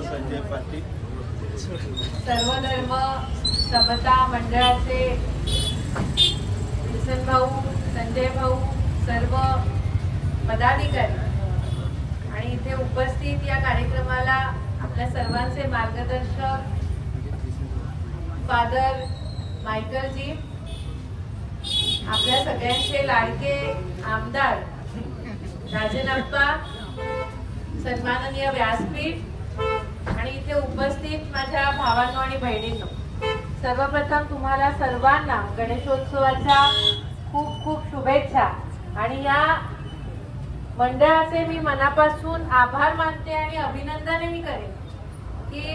संजय पाटील सर्वधर्म समता मंडळाचे किसन भाऊ, संजय भाऊ, सर्व पदाधिकारी आणि इथे उपस्थित या कार्यक्रमाला आपल्या सर्वांचे मार्गदर्शक फादर मायकल जी, आपल्या सगळ्यांचे लाडके आमदार राजनप्पा, सन्माननीय व्यासपीठ आणि इथे उपस्थित माझ्या भावांनो आणि बहिणींनो, सर्वप्रथम तुम्हाला सर्वांना गणेशोत्सवाच्या खूप खूप शुभेच्छा आणि या मंडळाचे मी मनापासून आभार मानते आणि अभिनंदनही करेन की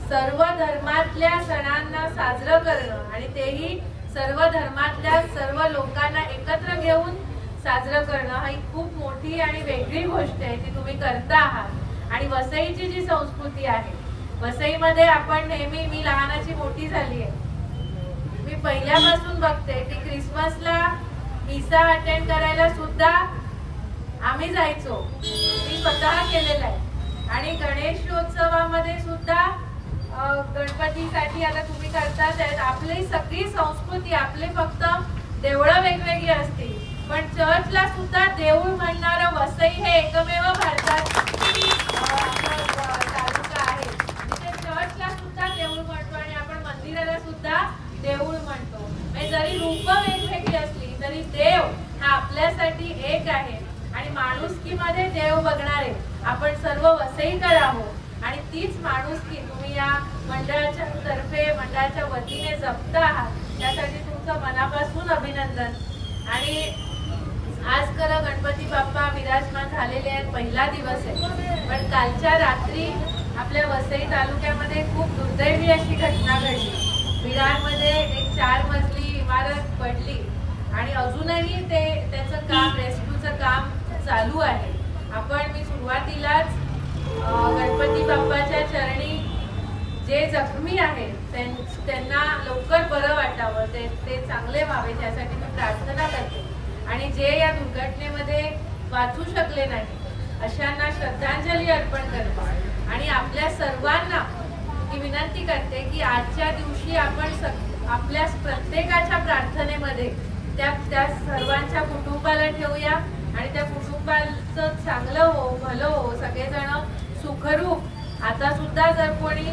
सर्व धर्मातल्या सणांना साजरं करणं आणि तेही सर्व धर्मातल्या सर्व लोकांना एकत्र घेऊन साजरं करणं ही खूप मोठी आणि वेगळी गोष्ट आहे ती तुम्ही करता आहात। आणि वसईची जी संस्कृती आहे, वसईमध्ये आपण नेहमी, मी लहानाची मोठी झाली आहे, मी पहिल्यापासून बघते की क्रिसमसला मिसा अटेंड करायला सुद्धा आम्ही जायचो, मी स्वतः केलेलं आहे। आणि गणेशोत्सवामध्ये सुद्धा गणपतीसाठी आता तुम्ही करतात, आपली सगळी संस्कृती, आपले फक्त देवळं वेगवेगळी असतील पण चर्चला सुद्धा देऊळ म्हणणारं वसई हे एकमेव भारतात तालुका आहे जिथे चर्चला सुद्धा देऊळ म्हणतो आणि आपण मंदिराला सुद्धा देऊळ म्हणतो। जरी रूप वेगवेगळी असली तरी देव हा आपल्यासाठी एक आहे आणि माणुसकीमध्ये देव बघणारे आपण सर्व वसईकर आहोत आणि तीच माणुसकी तुम्ही या मंडळाच्या तर्फे, मंडळाच्या वतीने जपता आहात, त्यासाठी तुमचं मनापासून अभिनंदन। आणि आज खरं गणपती बाप्पा विराजमान झालेले आहेत, पहिला दिवस आहे, पण कालच्या रात्री आपल्या वसई तालुक्यामध्ये खूप दुर्दैवी अशी घटना घडली। विरारमध्ये एक 4 मजली इमारत पडली आणि अजूनही त्याचं काम, रेस्क्यूचं काम चालू आहे। मी सुरुवातीलाच गणपती बाप्पाच्या चरणी जे जखमी आहेत त्यांना लवकर बरं वाटावं, ते चांगले व्हावे त्यासाठी मी प्रार्थना करते आणि जे या दुर्घटनेमध्ये वाचू शकले नाही अशांना श्रद्धांजली अर्पण करते आणि आपल्या सर्वांना ही विनंती करते की आजच्या दिवशी आपण आपल्या प्रत्येकाच्या प्रार्थनेमध्ये त्या सर्वांच्या कुटुंबाला ठेवूया आणि त्या कुटुंबाचं चांगलं हो, भलं हो, सगळेजण सुखरूप, आता सुद्धा जर कोणी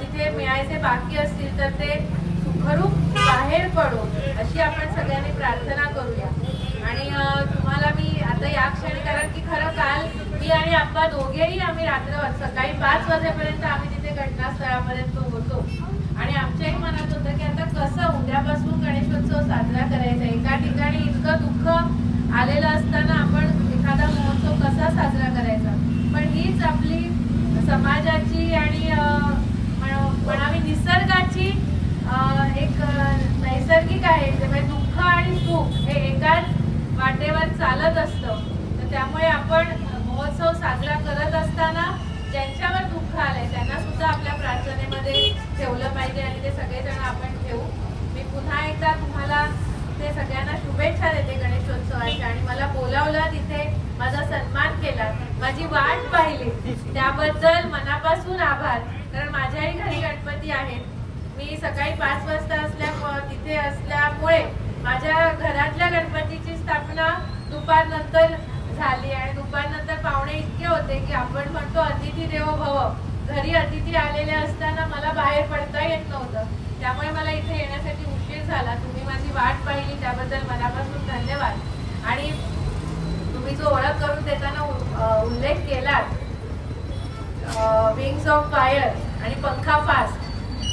तिथे मिळायचे बाकी असतील तर ते सुखरूप बाहेर पडो अशी आपण सगळ्यांनी प्रार्थना करूया। आणि तुम्हाला मी आता या क्षणी, कारण की खरं काल मी आणि आप्पा दोघेही आम्ही रात्र सकाळी 5 वाजेपर्यंत आम्ही तिथे घटनास्थळापर्यंत होतो आणि आमच्याही मनात होतं की आता कसं उद्यापासून गणेशोत्सव साजरा करायचा। एका ठिकाणी इतकं दुःख आलेलं असताना आपण एखादा महोत्सव कसा साजरा करायचा, पण हीच आपली समाजाची आणि म्हणावी निसर्गाची एक नैसर्गिक आहे, म्हणजे दुःख आणि सुख हे एकाच वाटेवर चालत असतं। तर त्यामुळे आपण महोत्सव साजरा करत असताना ज्यांच्यावर दुःख आलंय त्यांना सुद्धा आपल्या प्रार्थनेमध्ये ठेवलं पाहिजे आणि ते सगळेजण आपण ठेवू। मी पुन्हा एकदा तुम्हाला ते सगळ्यांना शुभेच्छा देते गणेशोत्सवाच्या आणि मला बोलावलं, तिथे माझा सन्मान केला, माझी वाट पाहिली, त्याबद्दल मनापासून आभार। कारण माझ्याही घरी गणपती आहेत, मी सकाळी 5 वाजता तिथे असल्यामुळे माझ्या घरातल्या गणपतीची स्थापना दुपारनंतर झाली आणि दुपारनंतर पाहुणे इतके होते की आपण म्हणतो अतिथी देवो भव, घरी अतिथी आलेले असताना मला बाहेर पडता येत नव्हतं, त्यामुळे मला इथे येण्यासाठी उशीर झाला। तुम्ही माझी वाट पाहिली त्याबद्दल मनापासून धन्यवाद। आणि तुम्ही जो ओळख करून देताना उल्लेख केलात विंग्स ऑफ फायर आणि पंखा फास्ट,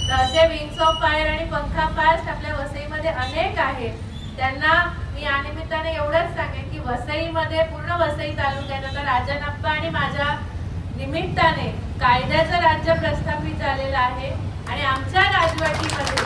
तर असे विंग्स ऑफ फायर आणि पंखा फास्ट आपल्या वसईमध्ये अनेक आहेत। त्यांना मी या निमित्ताने एवढंच सांगेन की वसईमध्ये, पूर्ण वसई तालुक्यात आता राजनप्पा आणि माझ्या निमित्ताने कायद्याचं राज्य प्रस्थापित झालेलं आहे आणि आमच्या राजवटीमध्ये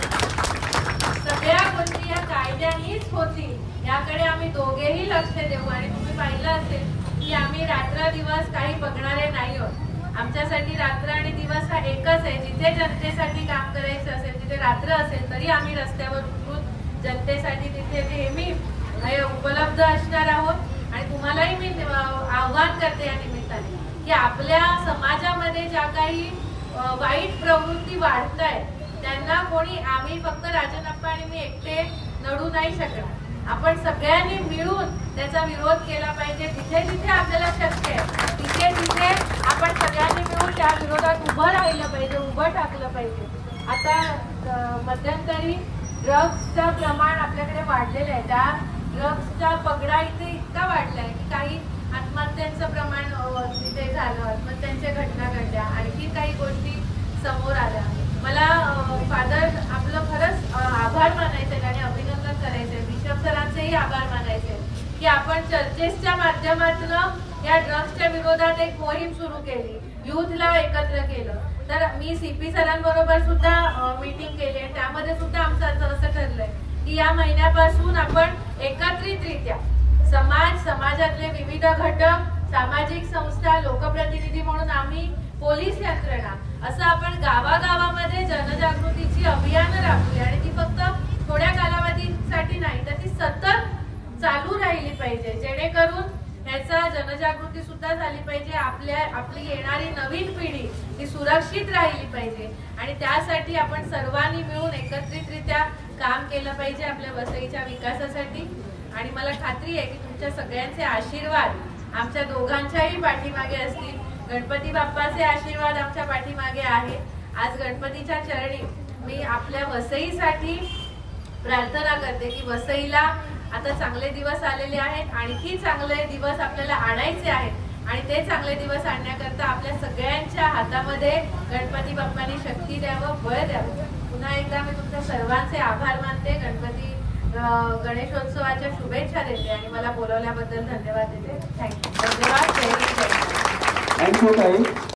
सगळ्या गोष्टी या कायद्यानेच होतील याकडे आम्ही दोघेही लक्ष देऊ। आणि तुम्ही पाहिलं असेल की आम्ही रात्र दिवस काही बघणारे नाही आहोत, आमच्यासाठी रात्र आणि दिवस हा एकच आहे। जिथे जनतेसाठी काम करायचं असेल, जिथे रात्र असेल तरी आम्ही रस्त्यावर उतरून जनतेसाठी तिथे नेहमी उपलब्ध असणार आहोत। आणि तुम्हालाही मी आव्हान आवाहन करते या निमित्ताने की आपल्या समाजामध्ये ज्या काही वाईट प्रवृत्ती वाढत आहेत त्यांना कोणी, आम्ही फक्त राजनप्पा आणि मी एकटे लढू नाही शकणार. आपण सगळ्यांनी मिळून त्याचा विरोध केला पाहिजे. जिथे जिथे आपल्याला शक्य आहे तिथे तिथे आपण सगळ्यांनी मिळून त्या विरोधात उभं राहिलं पाहिजे, उभं टाकलं पाहिजे. आता मध्यंतरी ड्रग्सचं प्रमाण आपल्याकडे वाढलेलं आहे. त्या ड्रग्सचा पगडा इथे इतका वाढला आहे की काही आत्महत्यांचं प्रमाण तिथे झालं, आत्महत्यांच्या घटना घडल्या, आणखी काही गोष्टी समोर आल्या. मला फादर आपलं खरंच आभार मानायचे आणि अभिनंदन करायचे, बिशप सरांचेही आभार मानायचे की आपण चर्चेसच्या माध्यमातून या ड्रग्सच्या विरोधात एक मोहीम सुरू केली, युथला एकत्र केलं. तर मी सीपी सरांबरोबर सुद्धा मीटिंग केली आहे, त्यामध्ये सुद्धा आमचं असं ठरलंय की या महिन्यापासून आपण एकत्रितरित्या समाजातले विविध घटक, सामाजिक संस्था, लोकप्रतिनिधी म्हणून आम्ही, पोलीस यंत्रणा, असं आपण गावागावामध्ये जनजागृतीची अभियान राबवली आणि ती फक्त थोड्या कालावधीसाठी नाही तर ती सतत चालू राहिली पाहिजे, जेणेकरून ह्याचा जनजागृती सुद्धा झाली पाहिजे. आपली येणारी नवीन पिढी ही सुरक्षित राहिली पाहिजे आणि त्यासाठी आपण सर्वांनी मिळून एकत्रितरित्या काम केलं पाहिजे आपल्या वसईच्या विकासासाठी. आणि मला खात्री आहे की तुमच्या सगळ्यांचे आशीर्वाद आमच्या दोघांच्याही पाठीमागे असतील. गणपती बाप्पाचे आशीर्वाद आमच्या पाठीमागे आहे. आज गणपतीच्या चरणी मी आपल्या वसईसाठी प्रार्थना करते की वसईला आता चांगले दिवस आलेले आहेत, आणखी चांगले दिवस आपल्याला आणायचे आहेत आणि ते चांगले दिवस आणण्याकरता आपल्या सगळ्यांच्या हातामध्ये गणपती बाप्पांनी शक्ती द्यावं, बळ द्यावं. पुन्हा एकदा मी तुमच्या सर्वांचे आभार मानते, गणेशोत्सवाच्या शुभेच्छा देते आणि मला बोलवल्याबद्दल धन्यवाद देते. थँक्यू. धन्यवाद. थँक्यू ताई.